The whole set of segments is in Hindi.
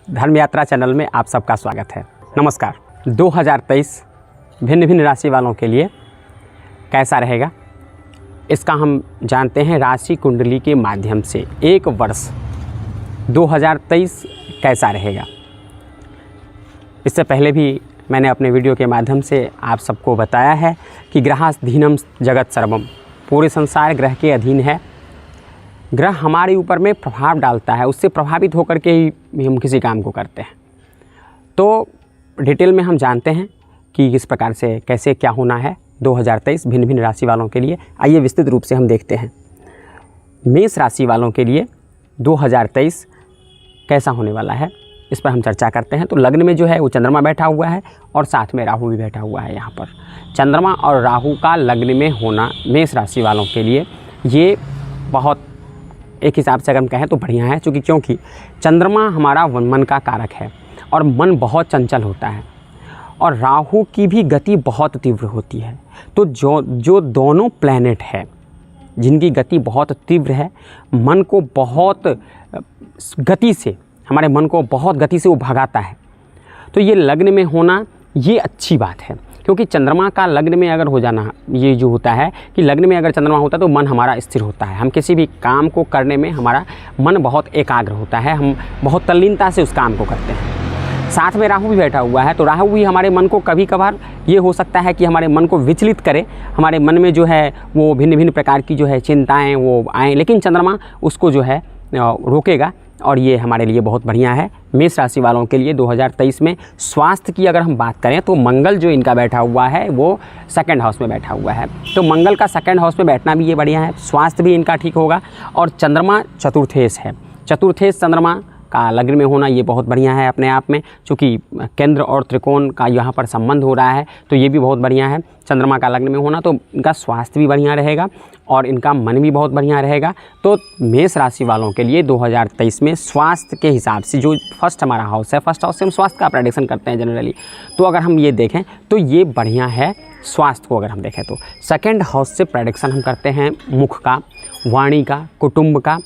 धर्म यात्रा चैनल में आप सबका स्वागत है। नमस्कार। 2023 भिन्न भिन्न राशि वालों के लिए कैसा रहेगा, इसका हम जानते हैं राशि कुंडली के माध्यम से। एक वर्ष 2023 कैसा रहेगा, इससे पहले भी मैंने अपने वीडियो के माध्यम से आप सबको बताया है कि ग्रहाधीनम जगत सर्वम, पूरे संसार ग्रह के अधीन है। ग्रह हमारे ऊपर में प्रभाव डालता है, उससे प्रभावित होकर के ही हम किसी काम को करते हैं। तो डिटेल में हम जानते हैं कि किस प्रकार से कैसे क्या होना है 2023 भिन्न भिन्न राशि वालों के लिए। आइए विस्तृत रूप से हम देखते हैं मेष राशि वालों के लिए 2023 कैसा होने वाला है, इस पर हम चर्चा करते हैं। तो लग्न में जो है वो चंद्रमा बैठा हुआ है और साथ में राहु भी बैठा हुआ है। यहाँ पर चंद्रमा और राहु का लग्न में होना मेष राशि वालों के लिए ये बहुत एक हिसाब से अगर हम कहें तो बढ़िया है, क्योंकि चंद्रमा हमारा मन का कारक है और मन बहुत चंचल होता है और राहु की भी गति बहुत तीव्र होती है। तो जो दोनों प्लैनेट है जिनकी गति बहुत तीव्र है, मन को बहुत गति से, हमारे मन को बहुत गति से वो भगाता है। तो ये लग्न में होना ये अच्छी बात है, क्योंकि चंद्रमा का लग्न में अगर हो जाना, ये जो होता है कि लग्न में अगर चंद्रमा होता है तो मन हमारा स्थिर होता है। हम किसी भी काम को करने में हमारा मन बहुत एकाग्र होता है, हम बहुत तल्लीनता से उस काम को करते हैं। साथ में राहु भी बैठा हुआ है, तो राहु भी हमारे मन को कभी कभार ये हो सकता है कि हमारे मन को विचलित करे, हमारे मन में जो है वो भिन्न भिन्न प्रकार की जो है चिंताएँ वो आएँ, लेकिन चंद्रमा उसको जो है रोकेगा और ये हमारे लिए बहुत बढ़िया है। मेष राशि वालों के लिए 2023 में स्वास्थ्य की अगर हम बात करें तो मंगल जो इनका बैठा हुआ है वो सेकंड हाउस में बैठा हुआ है। तो मंगल का सेकंड हाउस में बैठना भी ये बढ़िया है, स्वास्थ्य भी इनका ठीक होगा। और चंद्रमा चतुर्थेश है, चतुर्थेश चंद्रमा का लग्न में होना ये बहुत बढ़िया है अपने आप में, क्योंकि केंद्र और त्रिकोण का यहाँ पर संबंध हो रहा है, तो ये भी बहुत बढ़िया है। चंद्रमा का लग्न में होना तो इनका स्वास्थ्य भी बढ़िया रहेगा और इनका मन भी बहुत बढ़िया रहेगा। तो मेष राशि वालों के लिए 2023 में स्वास्थ्य के हिसाब से जो फर्स्ट हमारा हाउस है, फर्स्ट हाउस से हम स्वास्थ्य का प्रेडिक्शन करते हैं जनरली, तो अगर हम ये देखें तो ये बढ़िया है। स्वास्थ्य को अगर हम देखें तो सेकेंड हाउस से प्रेडिक्शन हम करते हैं मुख का, वाणी का, कुटुंब का,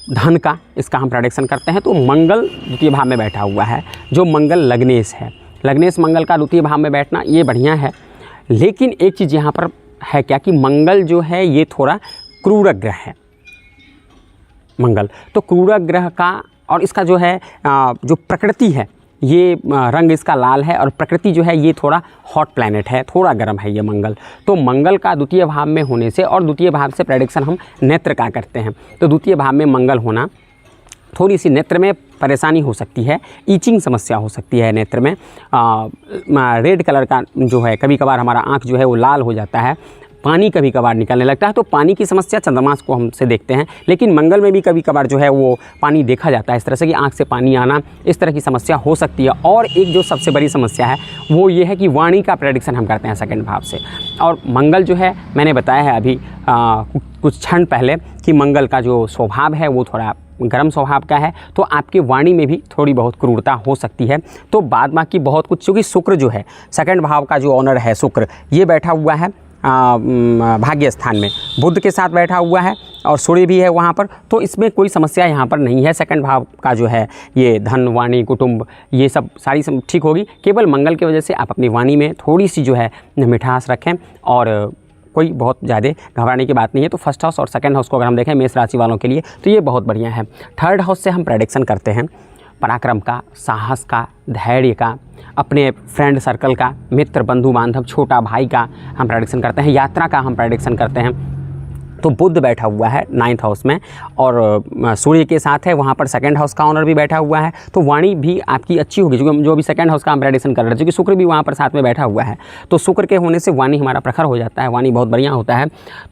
धन का, इसका हम प्रेडिक्शन करते हैं। तो मंगल द्वितीय भाव में बैठा हुआ है, जो मंगल लग्नेश है, लग्नेश मंगल का द्वितीय भाव में बैठना ये बढ़िया है। लेकिन एक चीज़ यहाँ पर है क्या कि मंगल जो है ये थोड़ा क्रूर ग्रह है मंगल। तो क्रूर ग्रह का और इसका जो है जो प्रकृति है ये रंग इसका लाल है और प्रकृति जो है ये थोड़ा हॉट प्लैनेट है, थोड़ा गर्म है ये मंगल। तो मंगल का द्वितीय भाव में होने से, और द्वितीय भाव से प्रेडिक्शन हम नेत्र का करते हैं, तो द्वितीय भाव में मंगल होना थोड़ी सी नेत्र में परेशानी हो सकती है, ईचिंग समस्या हो सकती है नेत्र में। रेड कलर का जो है कभी कभार हमारा आँख जो है वो लाल हो जाता है, पानी कभी कभार निकलने लगता है। तो पानी की समस्या चंद्रमा को हमसे देखते हैं, लेकिन मंगल में भी कभी कभार जो है वो पानी देखा जाता है, इस तरह से कि आँख से पानी आना, इस तरह की समस्या हो सकती है। और एक जो सबसे बड़ी समस्या है वो ये है कि वाणी का प्रेडिक्शन हम करते हैं सेकंड भाव से। और मंगल जो है मैंने बताया है अभी कुछ क्षण पहले कि मंगल का जो स्वभाव है वो थोड़ा गर्म स्वभाव का है, तो आपकी वाणी में भी थोड़ी बहुत क्रूरता हो सकती है। तो बाद बाकी बहुत कुछ, क्योंकि शुक्र जो है सेकंड भाव का जो ऑनर है शुक्र, ये बैठा हुआ है भाग्य स्थान में, बुध के साथ बैठा हुआ है और सूर्य भी है वहाँ पर, तो इसमें कोई समस्या यहाँ पर नहीं है। सेकंड भाव का जो है ये धन, वाणी, कुटुंब, ये सब सारी ठीक होगी। केवल मंगल की वजह से आप अपनी वाणी में थोड़ी सी जो है मिठास रखें और कोई बहुत ज़्यादा घबराने की बात नहीं है। तो फर्स्ट हाउस और सेकंड हाउस को अगर हम देखें मेष राशि वालों के लिए तो ये बहुत बढ़िया है। थर्ड हाउस से हम प्रेडिक्शन करते हैं पराक्रम का, साहस का, धैर्य का, अपने फ्रेंड सर्कल का, मित्र, बंधु बांधव, छोटा भाई का हम प्रेडिक्शन करते हैं, यात्रा का हम प्रेडिक्शन करते हैं। तो बुध बैठा हुआ है 9th हाउस में और सूर्य के साथ है, वहाँ पर सेकंड हाउस का ऑनर भी बैठा हुआ है, तो वाणी भी आपकी अच्छी होगी, क्योंकि जो भी सेकंड हाउस का हम प्रेडिक्शन कर रहे थे, क्योंकि शुक्र भी वहाँ पर साथ में बैठा हुआ है। तो शुक्र के होने से वाणी हमारा प्रखर हो जाता है, वाणी बहुत बढ़िया होता है।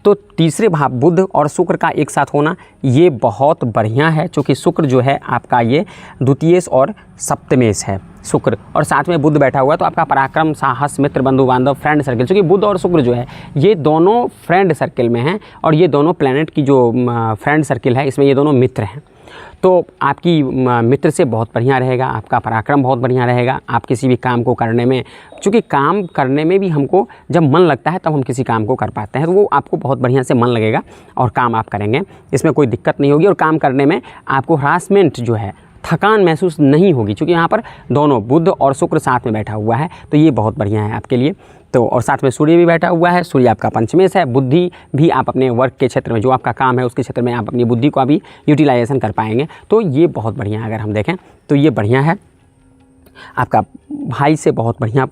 तो तीसरे भाव बुध और शुक्र का एक साथ होना ये बहुत बढ़िया है, क्योंकि शुक्र जो है आपका ये द्वितीयेश और सप्तमेश है शुक्र, और साथ में बुध बैठा हुआ है। तो आपका पराक्रम, साहस, मित्र, बंधु बांधव, फ्रेंड सर्कल, क्योंकि बुध और शुक्र जो है ये दोनों फ्रेंड सर्कल में हैं और ये दोनों प्लैनेट की जो फ्रेंड सर्कल है इसमें ये दोनों मित्र हैं। तो आपकी मित्र से बहुत बढ़िया रहेगा, आपका पराक्रम बहुत बढ़िया रहेगा। आप किसी भी काम को करने में, चूँकि काम करने में भी हमको जब मन लगता है तब हम किसी काम को कर पाते हैं, तो वो आपको बहुत बढ़िया से मन लगेगा और काम आप करेंगे, इसमें कोई दिक्कत नहीं होगी। और काम करने में आपको हरासमेंट जो है, थकान महसूस नहीं होगी, क्योंकि यहाँ पर दोनों बुध और शुक्र साथ में बैठा हुआ है, तो ये बहुत बढ़िया है आपके लिए। तो और साथ में सूर्य भी बैठा हुआ है, सूर्य आपका पंचमेश है, बुद्धि भी आप अपने वर्क के क्षेत्र में, जो आपका काम है उसके क्षेत्र में आप अपनी बुद्धि का भी यूटिलाइजेशन कर पाएंगे, तो ये बहुत बढ़िया है। अगर हम देखें तो ये बढ़िया है, आपका भाई से बहुत बढ़िया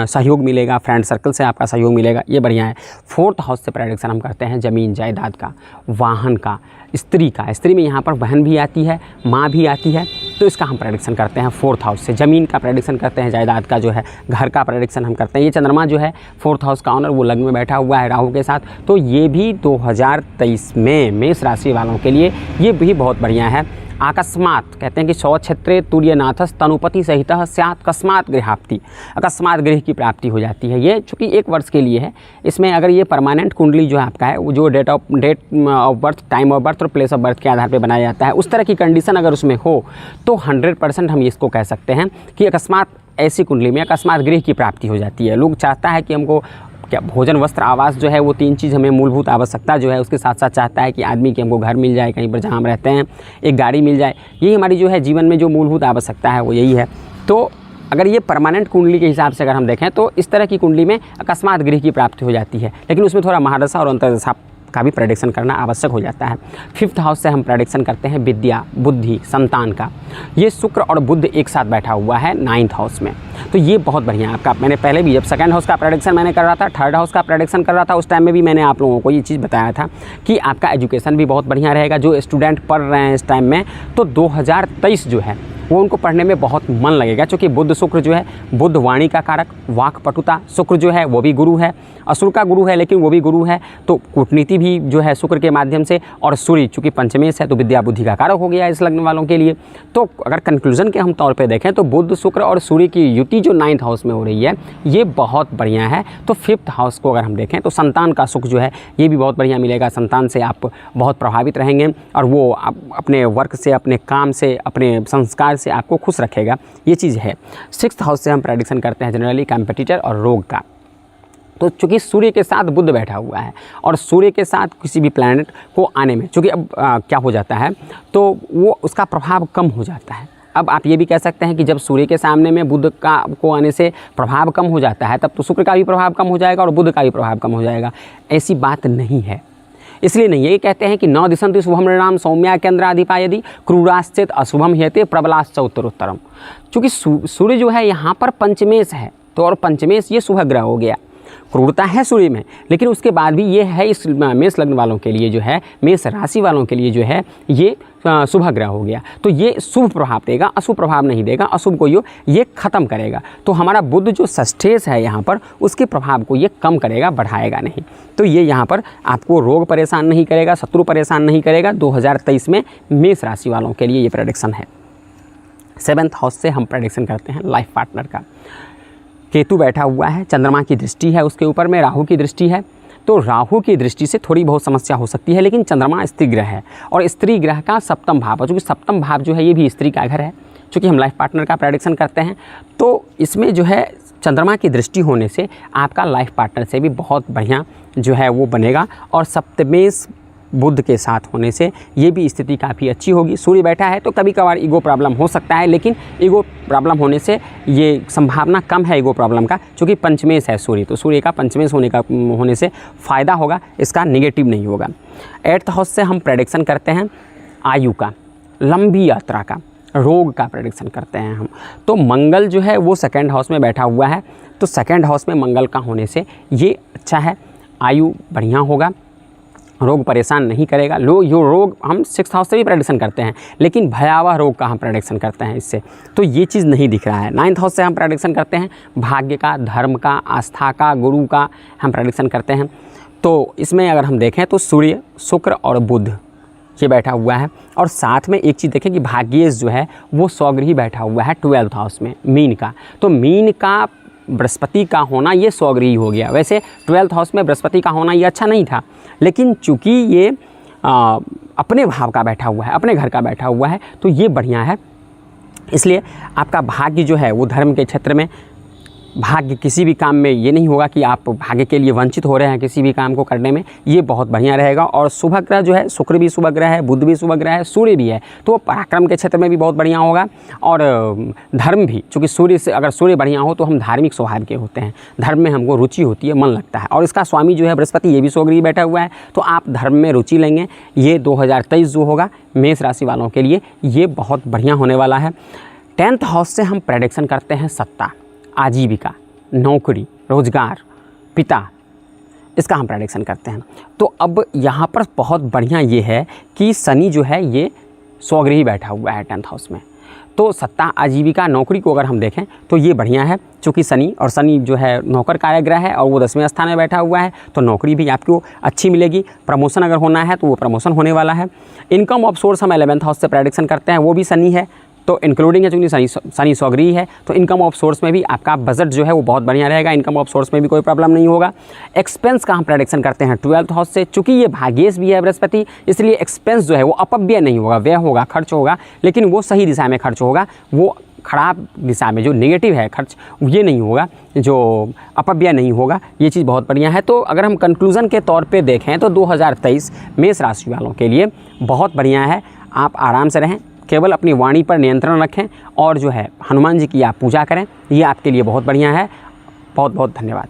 सहयोग मिलेगा, फ्रेंड सर्कल से आपका सहयोग मिलेगा, ये बढ़िया है। 4th हाउस से प्रेडिक्शन हम करते हैं ज़मीन जायदाद का, वाहन का, स्त्री का। स्त्री में यहाँ पर बहन भी आती है, माँ भी आती है, तो इसका हम प्रेडिक्शन करते हैं 4th हाउस से। ज़मीन का प्रेडिक्शन करते हैं, जायदाद का जो है, घर का प्रेडिक्शन हम करते हैं। ये चंद्रमा जो है 4th हाउस का ऑनर, वो लग्न में बैठा हुआ है राहु के साथ, तो ये भी 2023 में मेष राशि वालों के लिए ये भी बहुत बढ़िया है। अकस्मात कहते हैं कि स्वक्षेत्रे तुर्यनाथस तनुपति सहित स्यात् अकस्मात गृहाप्ति, अकस्मात गृह की प्राप्ति हो जाती है। ये चूँकि 1 वर्ष के लिए है, इसमें अगर ये परमानेंट कुंडली जो है आपका है, वो जो date of birth, time of birth और प्लेस ऑफ बर्थ के आधार पर बनाया जाता है, उस तरह की कंडीशन अगर उसमें हो तो 100% हम इसको कह सकते हैं कि अकस्मात ऐसी कुंडली में अकस्मात गृह की प्राप्ति हो जाती है। लोग चाहता है कि हमको क्या भोजन वस्त्र आवास जो है, वो 3 चीज़ हमें मूलभूत आवश्यकता जो है, उसके साथ साथ चाहता है कि आदमी कि हमको घर मिल जाए कहीं पर जहाँ हम रहते हैं, एक गाड़ी मिल जाए, यही हमारी जो है जीवन में जो मूलभूत आवश्यकता है वो यही है। तो अगर ये परमानेंट कुंडली के हिसाब से अगर हम देखें तो इस तरह की कुंडली में अकस्मात गृह की प्राप्ति हो जाती है, लेकिन उसमें थोड़ा महादशा और अंतर्दशा का भी प्रेडिक्शन करना आवश्यक हो जाता है। 5th हाउस से हम प्रेडिक्शन करते हैं विद्या, बुद्धि, संतान का। ये शुक्र और बुध एक साथ बैठा हुआ है 9th हाउस में, तो ये बहुत बढ़िया है आपका। मैंने पहले भी जब 2nd हाउस का प्रेडिक्शन मैंने कर रहा था, 3rd हाउस का प्रेडिक्शन कर रहा था, उस टाइम में भी मैंने आप लोगों को ये चीज़ बताया था कि आपका एजुकेशन भी बहुत बढ़िया रहेगा। जो स्टूडेंट पढ़ रहे हैं इस टाइम में, तो 2023 जो है वो उनको पढ़ने में बहुत मन लगेगा, क्योंकि बुध शुक्र जो है, बुध वाणी का कारक, वाक पटुता, शुक्र जो है वो भी गुरु है, असुर का गुरु है लेकिन वो भी गुरु है, तो कूटनीति भी जो है शुक्र के माध्यम से, और सूर्य चूँकि पंचमेश है तो विद्या बुद्धि का कारक हो गया इस लग्न वालों के लिए। तो अगर कंक्लूजन के हम तौर पे देखें तो बुध शुक्र और सूर्य की युति जो 9th हाउस में हो रही है, ये बहुत बढ़िया है। तो 5th हाउस को अगर हम देखें तो संतान का सुख जो है ये भी बहुत बढ़िया मिलेगा, संतान से आप बहुत प्रभावित रहेंगे और वो अपने वर्क से, अपने काम से, अपने संस्कार से आपको खुश रखेगा, ये चीज़ है। 6th हाउस से हम प्रेडिक्शन करते हैं जनरली कॉम्पिटिटर और रोग का। तो चूँकि सूर्य के साथ बुध बैठा हुआ है और सूर्य के साथ किसी भी प्लैनेट को आने में, चूँकि अब क्या हो जाता है तो वो उसका प्रभाव कम हो जाता है। अब आप ये भी कह सकते हैं कि जब सूर्य के सामने में बुध का को आने से प्रभाव कम हो जाता है, तब तो शुक्र का भी प्रभाव कम हो जाएगा और बुध का भी प्रभाव कम हो जाएगा। ऐसी बात नहीं है, इसलिए नहीं। ये कहते हैं कि 9 दिशंति शुभम नृणाम सौम्या केंद्राधिपा यदि क्रूराश्चेत अशुभम हेते प्रबलाश्च उत्तरोत्तरम। चूँकि सूर्य जो है यहाँ पर पंचमेश है, तो और पंचमेश ये शुभ ग्रह हो गया। क्रूरता है सूर्य में, लेकिन उसके बाद भी ये है इस मेष लग्न वालों के लिए जो है, मेष राशि वालों के लिए जो है ये शुभ ग्रह हो गया। तो ये शुभ प्रभाव देगा, अशुभ प्रभाव नहीं देगा, अशुभ को ये ख़त्म करेगा। तो हमारा बुध जो षष्ठेश है यहाँ पर, उसके प्रभाव को ये कम करेगा, बढ़ाएगा नहीं। तो ये यहाँ पर आपको रोग परेशान नहीं करेगा, शत्रु परेशान नहीं करेगा। 2023 में मेष राशि वालों के लिए ये प्रेडिक्शन है। 7th हाउस से हम प्रेडिक्शन करते हैं लाइफ पार्टनर का। केतु बैठा हुआ है, चंद्रमा की दृष्टि है उसके ऊपर में, राहु की दृष्टि है, तो राहु की दृष्टि से थोड़ी बहुत समस्या हो सकती है, लेकिन चंद्रमा स्त्री ग्रह है और स्त्री ग्रह का 7th भाव है। चूँकि 7th भाव जो है ये भी स्त्री का घर है, चूँकि हम लाइफ पार्टनर का प्रेडिक्शन करते हैं, तो इसमें जो है चंद्रमा की दृष्टि होने से आपका लाइफ पार्टनर से भी बहुत बढ़िया जो है वो बनेगा। और सप्तमेश बुध के साथ होने से ये भी स्थिति काफ़ी अच्छी होगी। सूर्य बैठा है तो कभी कभार ईगो प्रॉब्लम हो सकता है, लेकिन ईगो प्रॉब्लम होने से ये संभावना कम है ईगो प्रॉब्लम का, क्योंकि पंचमेश है सूर्य, तो सूर्य का पंचमेश होने से फ़ायदा होगा, इसका निगेटिव नहीं होगा। 8th हाउस से हम प्रेडिक्शन करते हैं आयु का, लंबी यात्रा का, रोग का प्रेडिक्शन करते हैं हम। तो मंगल जो है वो 2nd हाउस में बैठा हुआ है, तो 2nd हाउस में मंगल का होने से ये अच्छा है, आयु बढ़िया होगा, रोग परेशान नहीं करेगा। रोग हम 6th हाउस से भी प्रेडिक्शन करते हैं, लेकिन भयावह रोग का हम प्रेडिक्शन करते हैं इससे, तो ये चीज़ नहीं दिख रहा है। 9th हाउस से हम प्रेडिक्शन करते हैं भाग्य का, धर्म का, आस्था का, गुरु का हम प्रेडिक्शन करते हैं। तो इसमें अगर हम देखें तो सूर्य, शुक्र और बुध ये बैठा हुआ है, और साथ में एक चीज़ देखें कि भाग्येश जो है वो स्वगृही बैठा हुआ है 12th हाउस में, मीन का। तो मीन का बृहस्पति का होना ये स्वगृही हो गया। वैसे 12th हाउस में बृहस्पति का होना ये अच्छा नहीं था, लेकिन चूँकि ये अपने भाव का बैठा हुआ है, अपने घर का बैठा हुआ है, तो ये बढ़िया है। इसलिए आपका भाग्य जो है वो धर्म के क्षेत्र में भाग्य किसी भी काम में ये नहीं होगा कि आप भाग्य के लिए वंचित हो रहे हैं किसी भी काम को करने में, ये बहुत बढ़िया रहेगा। और शुभ ग्रह जो है शुक्र भी शुभ ग्रह है, बुध भी शुभ ग्रह है, सूर्य भी है, तो पराक्रम के क्षेत्र में भी बहुत बढ़िया होगा। और धर्म भी, चूँकि सूर्य से अगर सूर्य बढ़िया हो तो हम धार्मिक स्वभाव के होते हैं, धर्म में हमको रुचि होती है, मन लगता है। और इसका स्वामी जो है बृहस्पति, ये भी स्वगृही बैठा हुआ है, तो आप धर्म में रुचि लेंगे। ये 2023 जो होगा मेष राशि वालों के लिए ये बहुत बढ़िया होने वाला है। 10th हाउस से हम प्रेडिक्शन करते हैं सत्ता, आजीविका, नौकरी, रोजगार, पिता, इसका हम प्रेडिक्शन करते हैं। तो अब यहाँ पर बहुत बढ़िया ये है कि शनि जो है ये स्वगृही बैठा हुआ है 10th हाउस में, तो सत्ता, आजीविका, नौकरी को अगर हम देखें तो ये बढ़िया है। चूँकि शनि जो है नौकर कार्य ग्रह है और वो 10वें स्थान में बैठा हुआ है, तो नौकरी भी आपको अच्छी मिलेगी। प्रमोशन अगर होना है तो वो प्रमोशन होने वाला है। इनकम ऑफ सोर्स हम 11th हाउस से प्रेडिक्शन करते हैं, वो भी शनि है, तो इंक्लूडिंग है, चूँकि शनि स्वगृही है, तो इनकम ऑफ सोर्स में भी आपका बजट जो है वो बहुत बढ़िया रहेगा। इनकम ऑफ सोर्स में भी कोई प्रॉब्लम नहीं होगा। एक्सपेंस का हम प्रेडिक्शन करते हैं 12th हाउस से, चूँकि ये भाग्येश भी है बृहस्पति, इसलिए एक्सपेंस जो है वो अपव्यय नहीं होगा, व्यय होगा, खर्च होगा, लेकिन वो सही दिशा में खर्च होगा। वो खराब दिशा में जो नेगेटिव है खर्च, ये नहीं होगा, जो अपव्यय नहीं होगा। ये चीज़ बहुत बढ़िया है। तो अगर हम कंक्लूज़न के तौर पे देखें तो 2023 मेष राशि वालों के लिए बहुत बढ़िया है। आप आराम से रहें, केवल अपनी वाणी पर नियंत्रण रखें और जो है हनुमान जी की आप पूजा करें, ये आपके लिए बहुत बढ़िया है। बहुत बहुत धन्यवाद।